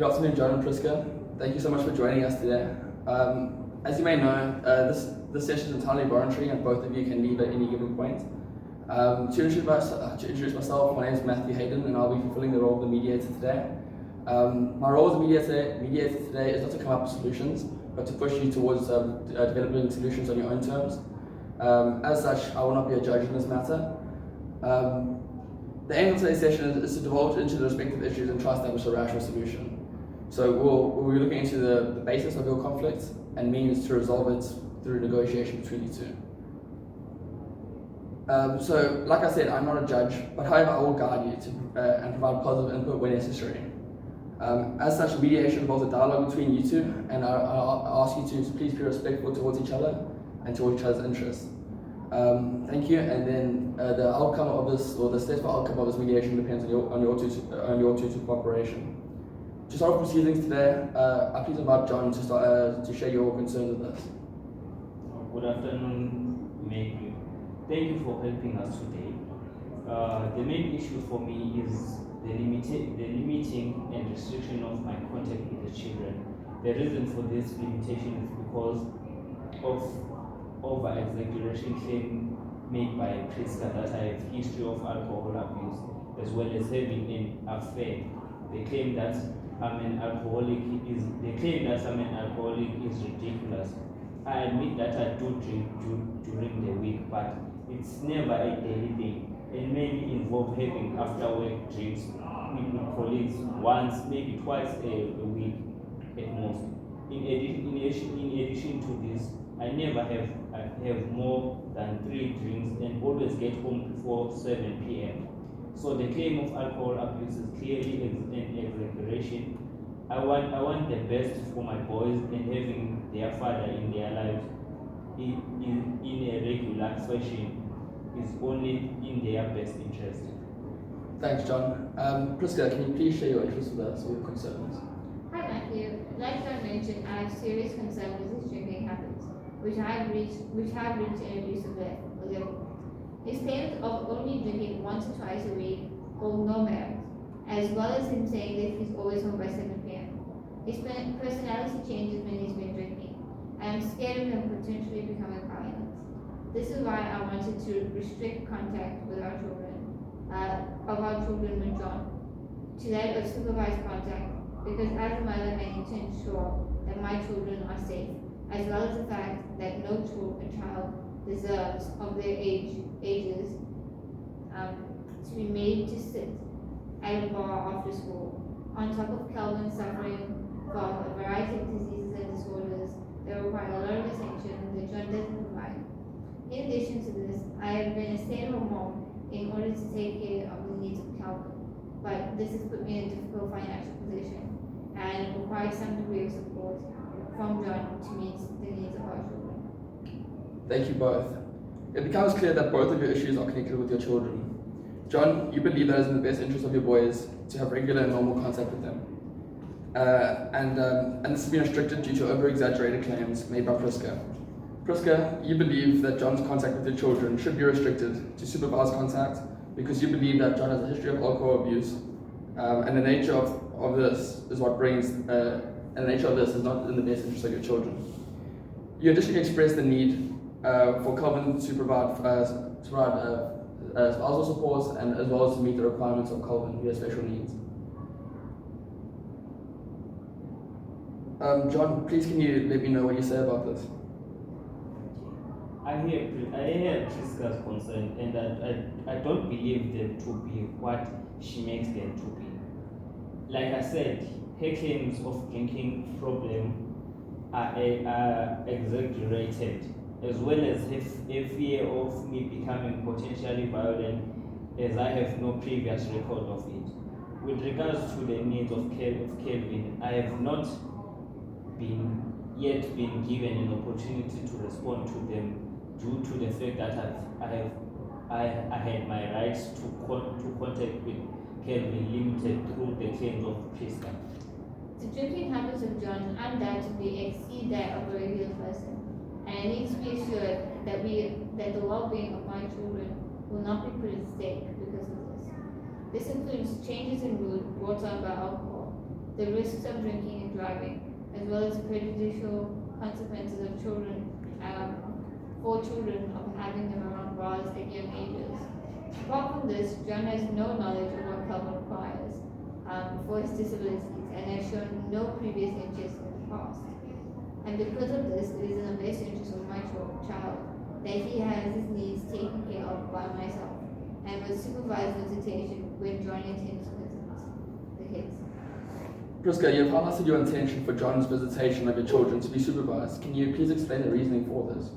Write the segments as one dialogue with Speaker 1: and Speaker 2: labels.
Speaker 1: Good afternoon, John and Priska. Thank you so much for joining us today. As you may know, this session is entirely voluntary and both of you can leave at any given point. To introduce myself, my name is Matthew Hayden and I'll be fulfilling the role of the mediator today. My role as a mediator today is not to come up with solutions, but to push you towards developing solutions on your own terms. As such, I will not be a judge in this matter. The aim of today's session is to divulge into the respective issues and try to establish a rational solution. So we'll be looking into the basis of your conflict and means to resolve it through negotiation between you two. So, like I said, I'm not a judge, but however, I will guide you to and provide positive input where necessary. As such, mediation involves a dialogue between you two, and I ask you to please be respectful towards each other and towards each other's interests. Thank you. And then the outcome of this, or the successful outcome of this mediation, depends on your two cooperation. To start off proceedings today, I please invite John to share your concerns with us.
Speaker 2: Good afternoon, Matthew. Thank you for helping us today. The main issue for me is the limiting and restriction of my contact with the children. The reason for this limitation is because of over-exaggeration claim made by Priska that I have history of alcohol abuse as well as having an affair. They claim that I'm an alcoholic is ridiculous. I admit that I do drink during the week, but it's never a daily thing. It mainly involves having after work drinks with colleagues once, maybe twice a week at most. In addition to this, I never have more than 3 drinks and always get home before 7 p.m. So the claim of alcohol abuse is clearly an exaggeration. I want the best for my boys, and having their father in their lives in a regular fashion is only in their best interest.
Speaker 1: Thanks, John. Priska, can you please share your interests with us or your concerns?
Speaker 3: Hi, Matthew. Like John mentioned, I have serious concerns with his drinking habits, which have reached an abusive level. His claims of only drinking once or twice a week hold no merit, as well as him saying that he's always home by 7 p.m. His personality changes when he's been drinking. I am scared of him potentially becoming violent. This is why I wanted to restrict contact with our children, with John, to that of supervised contact, because as a mother I need to ensure that my children are safe, as well as the fact that no child deserves of their ages to be made to sit at a bar after school. On top of Kelvin suffering from a variety of diseases and disorders that require a lot of attention that John doesn't provide. In addition to this, I have been a stay-at-home mom in order to take care of the needs of Kelvin, but this has put me in a difficult financial position and requires some degree of support from John to meet the needs of our children.
Speaker 1: Thank you both. It becomes clear that both of your issues are connected with your children. John, you believe that it is in the best interest of your boys to have regular and normal contact with them. And this has been restricted due to over-exaggerated claims made by Priska. Priska, you believe that John's contact with your children should be restricted to supervised contact because you believe that John has a history of alcohol abuse, and the nature of this is what brings, and the nature of this is not in the best interest of your children. You additionally express the need for Calvin to provide spousal support and as well as to meet the requirements of Calvin, who has special needs. John, please can you let me know what you say about this?
Speaker 2: I hear Priska's concern, and I don't believe them to be what she makes them to be. Like I said, her claims of drinking problem are exaggerated, as well as a fear of me becoming potentially violent, as I have no previous record of it. With regards to the needs of Kelvin, I have not yet been given an opportunity to respond to them due to the fact that I had my rights to contact with Kelvin limited through the claims of Priska.
Speaker 3: The drinking habits of John undoubtedly exceed that of a regular person, and I need to be assured that the well-being of my children will not be put at stake because of this. This includes changes in mood brought on by alcohol, the risks of drinking and driving, as well as the prejudicial consequences of for children of having them around bars at young ages. Apart from this, John has no knowledge of what Calvin requires for his disabilities and has shown no previous interest in the past. And because of this, it is in the best interest of my child that he has his needs taken care of by myself and with supervised visitation when John intends to visit the kids.
Speaker 1: Priska, you've highlighted your intention for John's visitation of your children to be supervised. Can you please explain the reasoning for this?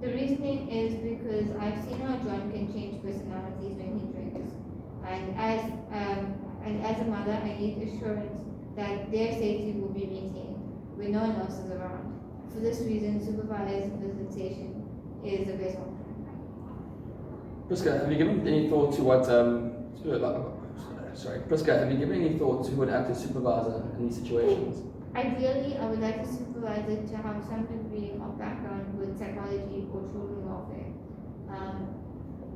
Speaker 3: The reasoning is because I've seen how John can change personalities when he drinks, and as a mother, I need assurance that their safety will be maintained when no one else is around. For this reason, supervised visitation is the best option.
Speaker 1: Priska, have you given any thought to what? Priska, have you given any thought to who would act as supervisor in these situations?
Speaker 3: Ideally, I would like a supervisor to have some degree of background with psychology or children welfare,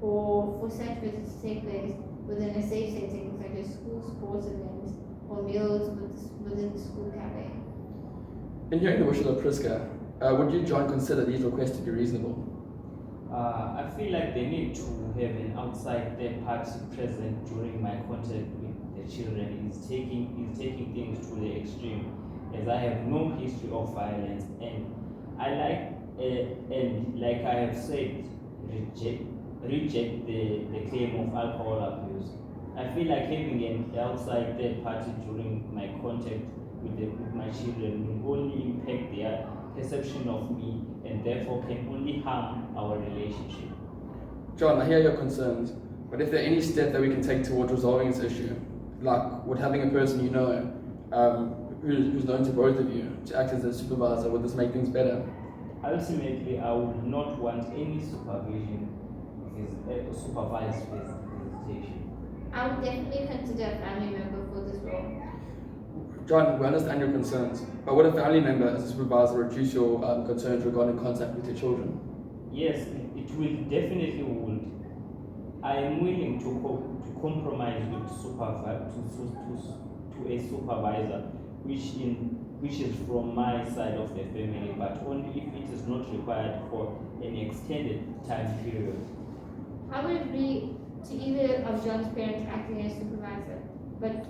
Speaker 3: or for such visits to take place within a safe setting such as school sports events or meals within the school cafe.
Speaker 1: In hearing the wishes of Priska, would you, John, consider these requests to be reasonable?
Speaker 2: I feel like they need to have an outside third party present during my contact with the children. Is taking things to the extreme, as I have no history of violence, and like I have said, reject the claim of alcohol abuse. I feel like having an outside third party during my contact with my children will only impact their perception of me and therefore can only harm our relationship.
Speaker 1: John, I hear your concerns, but if there are any steps that we can take towards resolving this issue, like with having a person you know who's known to both of you to act as a supervisor, would this make things better?
Speaker 2: Ultimately, I would not want any supervision with supervised visitation.
Speaker 3: I would definitely consider a family member for this role.
Speaker 1: John, we understand your concerns, but would a family member as a supervisor reduce your concerns regarding contact with your children?
Speaker 2: Yes, it will definitely would. I am willing to compromise with to a supervisor, which is from my side of the family, but only if it is not required for an extended time period.
Speaker 3: I would agree to either of John's parents acting as supervisor, but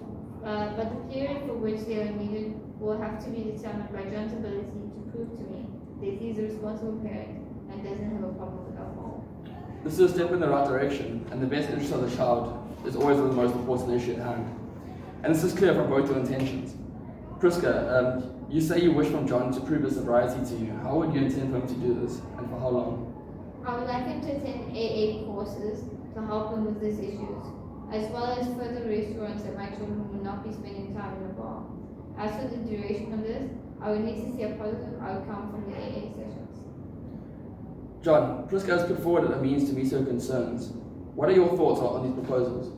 Speaker 3: the period for which they are needed will have to be determined by John's ability to prove to me that he's a responsible parent and doesn't have a problem with alcohol.
Speaker 1: This is a step in the right direction, and the best interest of the child is always the most important issue at hand. And this is clear from both your intentions. Priska, you say you wish from John to prove his sobriety to you. How would you intend for him to do this, and for how long?
Speaker 3: I would like him to attend AA courses to help him with these issues, as well as further reassurance that my children will not be spending time in a bar. As for the duration of this, I would need to see a positive outcome from the AA sessions.
Speaker 1: John, Priska has put forward a means to meet her concerns. What are your thoughts on these proposals?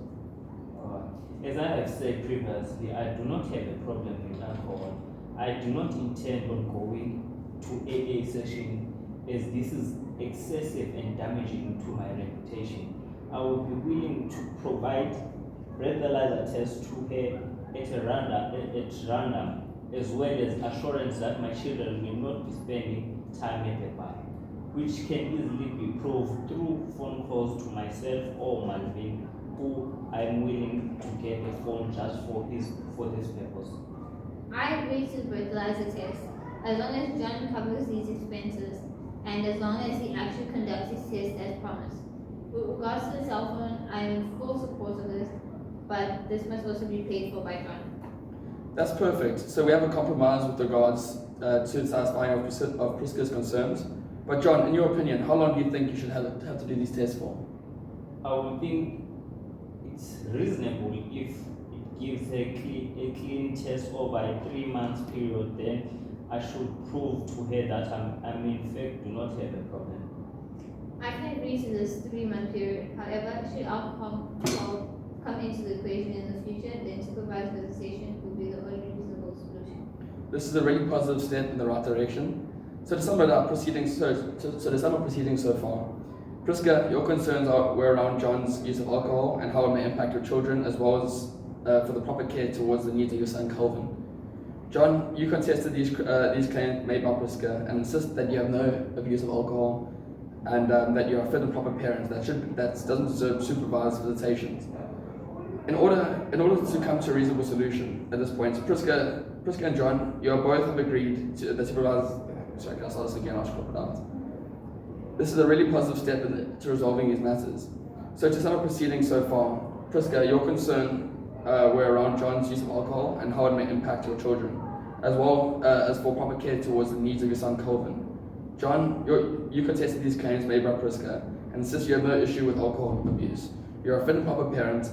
Speaker 2: As I have said previously, I do not have a problem with alcohol. I do not intend on going to AA session, as this is excessive and damaging to my reputation. I would be willing to provide breathalyzer tests to her at random, as well as assurance that my children will not be spending time at the bar, which can easily be proved through phone calls to myself or Malvin, who I am willing to get a phone just for this purpose.
Speaker 3: I agree to the breathalyzer test, as long as John covers these expenses and as long as he actually conducts his test as promised. With regards to the cell phone, I am in full support of this, but this must also be paid for by John.
Speaker 1: That's perfect. So we have a compromise with regards to satisfying of Priska's concerns. But John, in your opinion, how long do you think you should have to do these tests for?
Speaker 2: I would think it's reasonable if it gives a clean test over a 3 months period. Then I should prove to her that I'm in fact do not have a problem.
Speaker 3: I can agree to this 3-month period. However, should alcohol come into the equation in the future, then supervised visitation will be the only reasonable solution.
Speaker 1: This is a really positive step in the right direction. So to sum it up, proceedings so far, Priska, your concerns were around John's use of alcohol and how it may impact your children, as well as for the proper care towards the needs of your son Calvin. John, you contested these claims made by Priska and insist that you have no abuse of alcohol and that you are a fit and proper parent that doesn't deserve supervised visitations. In order to come to a reasonable solution at this point, Priska and John, you are both have agreed to the supervised. Sorry, can I start this again? I'll scrap it out. This is a really positive step to resolving these matters. So to sum up proceedings so far, Priska, your concern were around John's use of alcohol and how it may impact your children, as well as for proper care towards the needs of your son Calvin. John, you contested these claims made by Priska and insist you have no issue with alcohol abuse. You're a fit and proper parent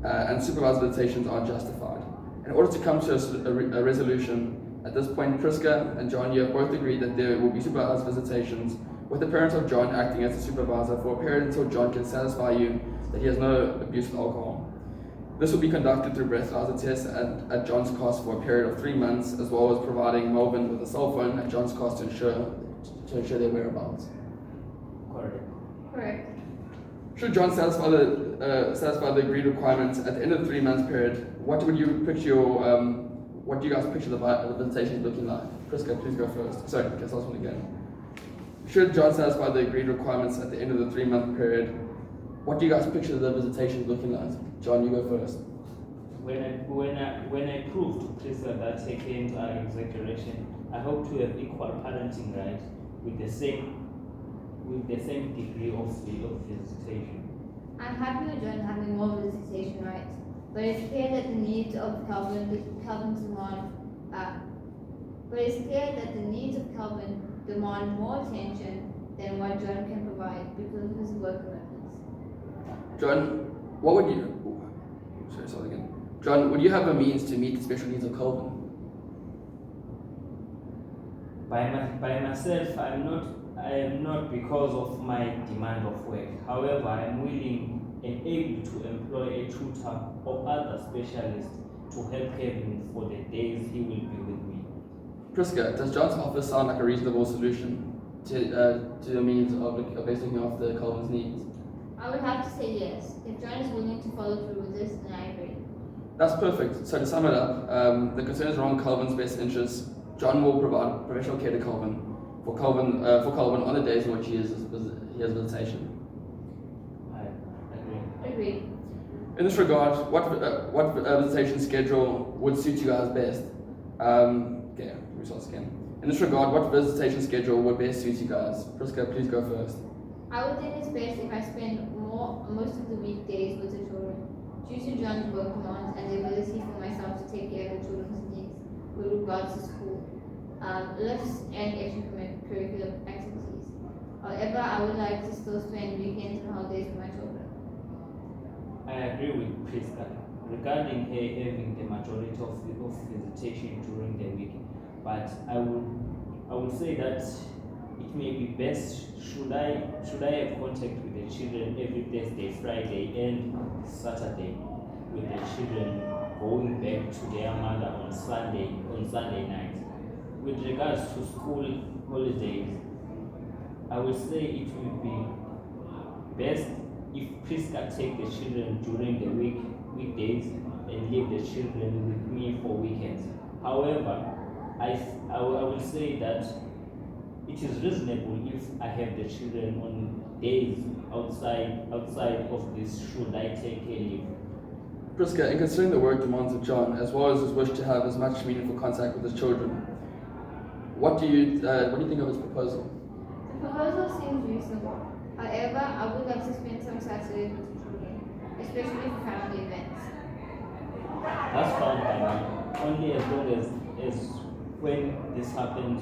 Speaker 1: and supervised visitations are justified. In order to come to a resolution, at this point Priska and John, you have both agreed that there will be supervised visitations with the parent of John acting as a supervisor for a period until John can satisfy you that he has no abuse of alcohol. This will be conducted through breathalyzer tests at John's cost for a period of 3 months, as well as providing Melvin with a cell phone at John's cost to ensure their whereabouts.
Speaker 3: Correct.
Speaker 1: Should John satisfy the agreed requirements at the end of the 3 month period, what do you guys picture the visitation looking like? Priska, please go first. Sorry, guess I'll one again. Should John satisfy the agreed requirements at the end of the 3 month period, what do you guys picture the visitations looking like? John, you go first.
Speaker 2: When I prove to Priska that her claims are exaggeration, I hope to have equal parenting rights with the same degree of visitation.
Speaker 3: I'm happy with John having more visitation rights, but it's clear that the needs of Calvin demand more attention than what John can provide because of his work commitments.
Speaker 1: John, John, would you have a means to meet the special needs of Calvin?
Speaker 2: By myself, I am not because of my demand of work. However, I am willing and able to employ a tutor or other specialist to help him for the days he will be with me.
Speaker 1: Priska, does John's offer sound like a reasonable solution to the means of basically looking after Calvin's needs?
Speaker 3: I would have to say yes. If John is willing to follow through with this, then I agree.
Speaker 1: That's perfect. So to sum it up, the concerns around Calvin's best interests. John will provide professional care to Calvin for Calvin on the days in which he has visitation.
Speaker 2: I agree.
Speaker 3: Agreed.
Speaker 1: In this regard, what visitation schedule would suit you guys best? Okay, let me start this again. In this regard, what visitation schedule would best suit you guys? Priska, please go first.
Speaker 3: I would think it's best if I spend most of the weekdays with the children. Due to John's work demands and the ability for myself to take care of the children's needs with regards to school, lifts and extracurricular activities. However, I would like to still spend weekends and holidays with my children.
Speaker 2: I agree with Priska regarding her having the majority of visitation during the week, but I would say that it may be best should I have contact with the children every Thursday, Friday, and Saturday, with the children going back to their mother on Sunday night. With regards to school holidays, I would say it would be best if Priska take the children during the weekdays and leave the children with me for weekends. However, I will say that it is reasonable if I have the children on days outside of this should I take a leave.
Speaker 1: Priska, in considering the work demands of John, as well as his wish to have as much meaningful contact with his children, what do you think of his proposal?
Speaker 3: The proposal seems reasonable. However, I would like to spend some Saturdays with the children, especially for family events.
Speaker 2: That's fine by me. Only as long as when this happens,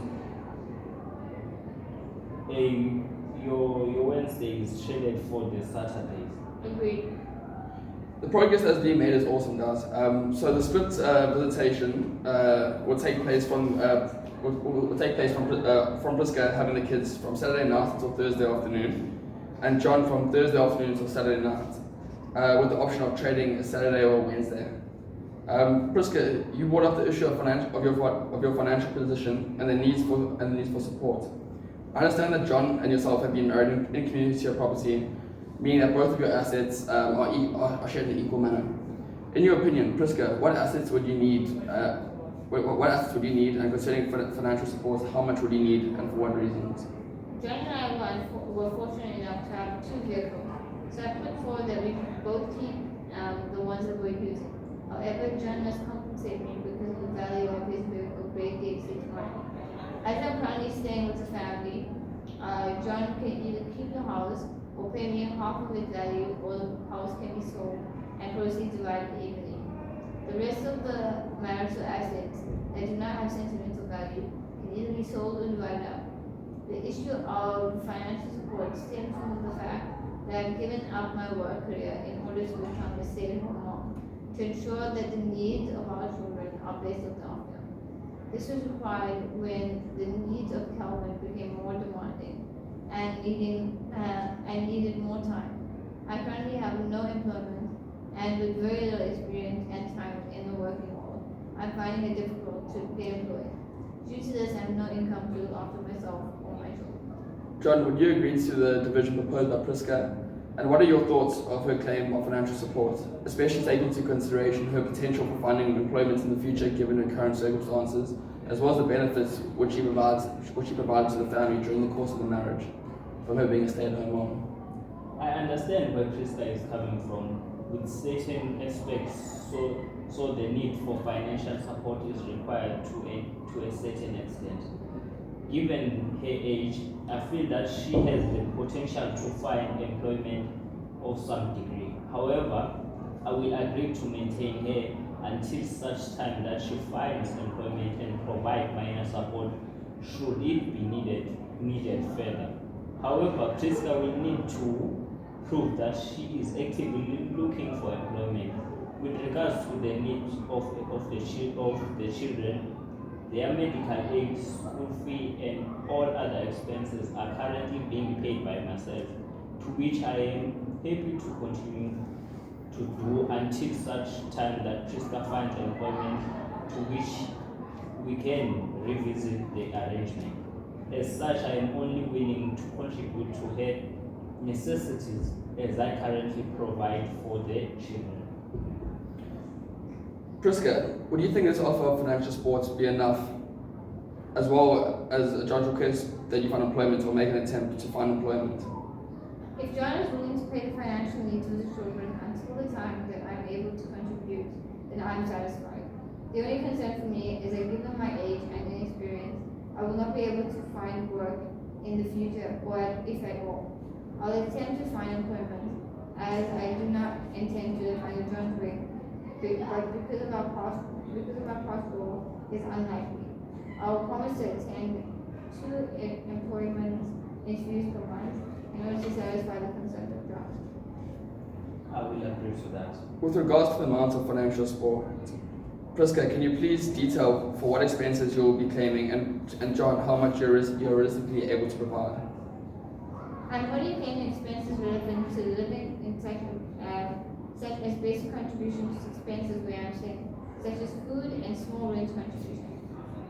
Speaker 2: your Wednesday is scheduled for the Saturdays.
Speaker 3: Agreed.
Speaker 1: The progress that's being made is awesome, guys. So the split visitation will take place from Priska having the kids from Saturday night until Thursday afternoon, and John from Thursday afternoon until Saturday night, with the option of trading a Saturday or Wednesday. Priska, you brought up the issue of your financial position and the needs for support. I understand that John and yourself have been married in community or property, meaning that both of your assets are shared in an equal manner. In your opinion, Priska, what assets would you need what assets would you need, and concerning financial support, how much would you need and for what reasons?
Speaker 3: John and I were fortunate enough to have 2 vehicles, so I put forward that we both keep the ones that we're using. However, John must compensate me because of the value of his vehicle greatly exceeds mine. As I'm currently staying with the family, John can either keep the house or pay me half of its value, or the house can be sold and proceeds divided evenly. The rest of the marital assets that do not have sentimental value can either be sold or divided up. The issue of financial support stems from the fact that I've given up my work career in order to become a stay-at-home mom, to ensure that the needs of our children are best looked after. This was required when the needs of Calvin became more demanding and needed more time. I currently have no employment, and with very little experience and time in the working world, I'm finding it difficult to get employed. Due to this, I have no income to look after myself or my children.
Speaker 1: John, would you agree to the division proposed by Priska? And what are your thoughts of her claim of financial support, especially taking into consideration her potential for finding employment in the future given her current circumstances, as well as the benefits which she provides to the family during the course of the marriage, from her being a stay-at-home mom?
Speaker 2: I understand where Krista is coming from with certain aspects, so the need for financial support is required to a certain extent. Given her age, I feel that she has the potential to find employment of some degree. However, I will agree to maintain her until such time that she finds employment and provide minor support should it be needed further. However, Priska will need to prove that she is actively looking for employment. With regards to the needs of the children, their medical aid, school fee, and all other expenses are currently being paid by myself, to which I am happy to continue to do until such time that Priska finds employment, to which we can revisit the arrangement. As such, I am only willing to contribute to her necessities as I currently provide for the children.
Speaker 1: Priska, would you think this offer of financial support be enough, as well as John's request that you find employment or make an attempt to find employment?
Speaker 3: If John is willing to pay the financial needs of the children until the time that I'm able to contribute, then I'm satisfied. The only concern for me is that given my age and inexperience, I will not be able to find work in the future, or if at all. I'll attempt to find employment, as I do not intend to live under John's wing, but because of our past role is unlikely. I will promise to attend 2 employment interviews per month in order to satisfy the concerns of John.
Speaker 2: I will agree to that.
Speaker 1: With regards to the amount of financial support, Priska, can you please detail for what expenses you will be claiming, and John, how much you're realistically able to provide?
Speaker 3: I'm only claiming expenses relevant to living in such as basic contributions to expenses where I'm staying, such as food and small rent contributions.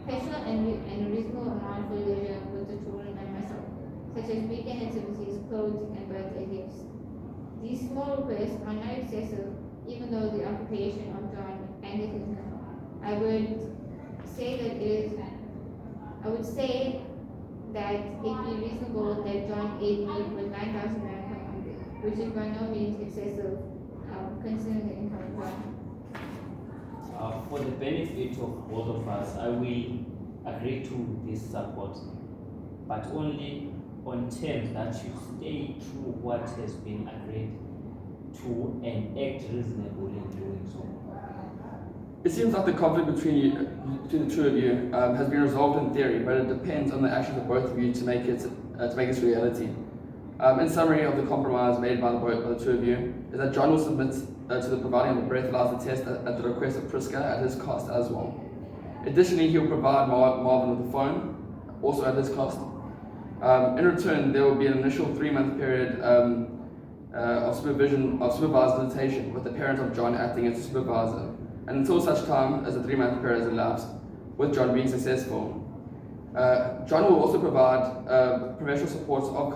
Speaker 3: Petrol and a reasonable amount for leisure with the children and myself, such as weekend activities, clothes, and birthday gifts. These small requests are not excessive, even though the occupation of John and his income. I would say that it be reasonable that John aid me with 9,000 rand per month, which is by no means excessive, considering the income of John.
Speaker 2: For the benefit of both of us, I will agree to this support, but only on terms that you stay true what has been agreed to and act reasonably in doing so.
Speaker 1: It seems like the conflict between the two of you has been resolved in theory, but it depends on the actions of both of you to make it reality. In summary of the compromise made by the two of you is that John will submit to the providing of a breathalyzer test at the request of Priska at his cost as well. Additionally, he will provide Marvin with a phone, also at his cost. In return, there will be an initial 3-month period of supervised visitation, with the parent of John acting as a supervisor, and until such time as the 3-month period has elapsed, with John being successful. John will also provide professional support for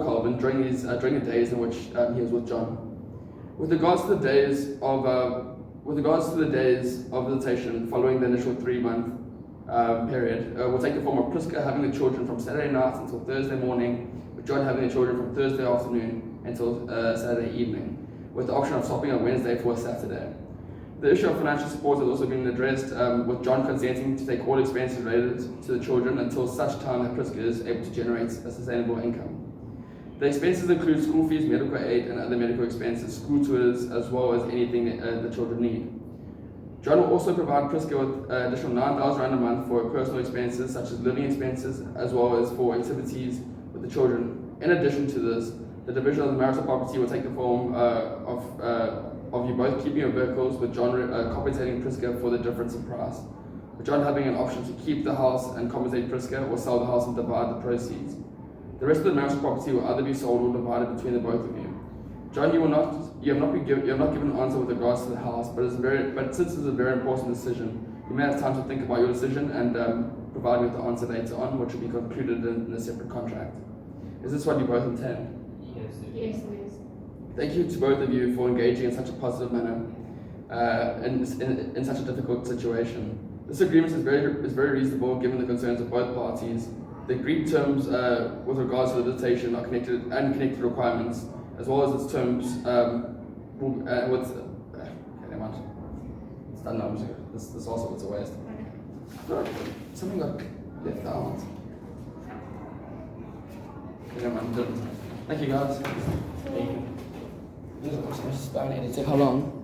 Speaker 1: Calvin during the days in which he was with John. With regards to the days of with regards to the days of visitation following the initial 3-month period, will take the form of Priska having the children from Saturday night until Thursday morning, with John having the children from Thursday afternoon until Saturday evening, with the option of swapping on Wednesday for a Saturday. The issue of financial support has also been addressed, with John consenting to take all expenses related to the children until such time that Priska is able to generate a sustainable income. The expenses include school fees, medical aid, and other medical expenses, school tours, as well as anything the children need. John will also provide Priska with additional £9,000 a month for personal expenses, such as living expenses, as well as for activities with the children. In addition to this, the division of the marital property will take the form of you both keeping your vehicles, with John compensating Priska for the difference in price, with John having an option to keep the house and compensate Priska, or sell the house and divide the proceeds. The rest of the marital property will either be sold or divided between the both of you. John, you have not given an answer with regards to the house, but since it's a very important decision, you may have time to think about your decision and provide me with the answer later on, which will be concluded in a separate contract. Is this what you both intend?
Speaker 2: Yes,
Speaker 3: Yes, it is.
Speaker 1: Thank you to both of you for engaging in such a positive manner in such a difficult situation. This agreement is very reasonable given the concerns of both parties. The agreed terms with regards to the visitation are connected requirements, as well as its terms with. Okay, never mind. It's done now. This also was a waste. No, something got left out. Okay, never mind. Didn't. Thank you, guys.
Speaker 2: Thank you.
Speaker 1: How long?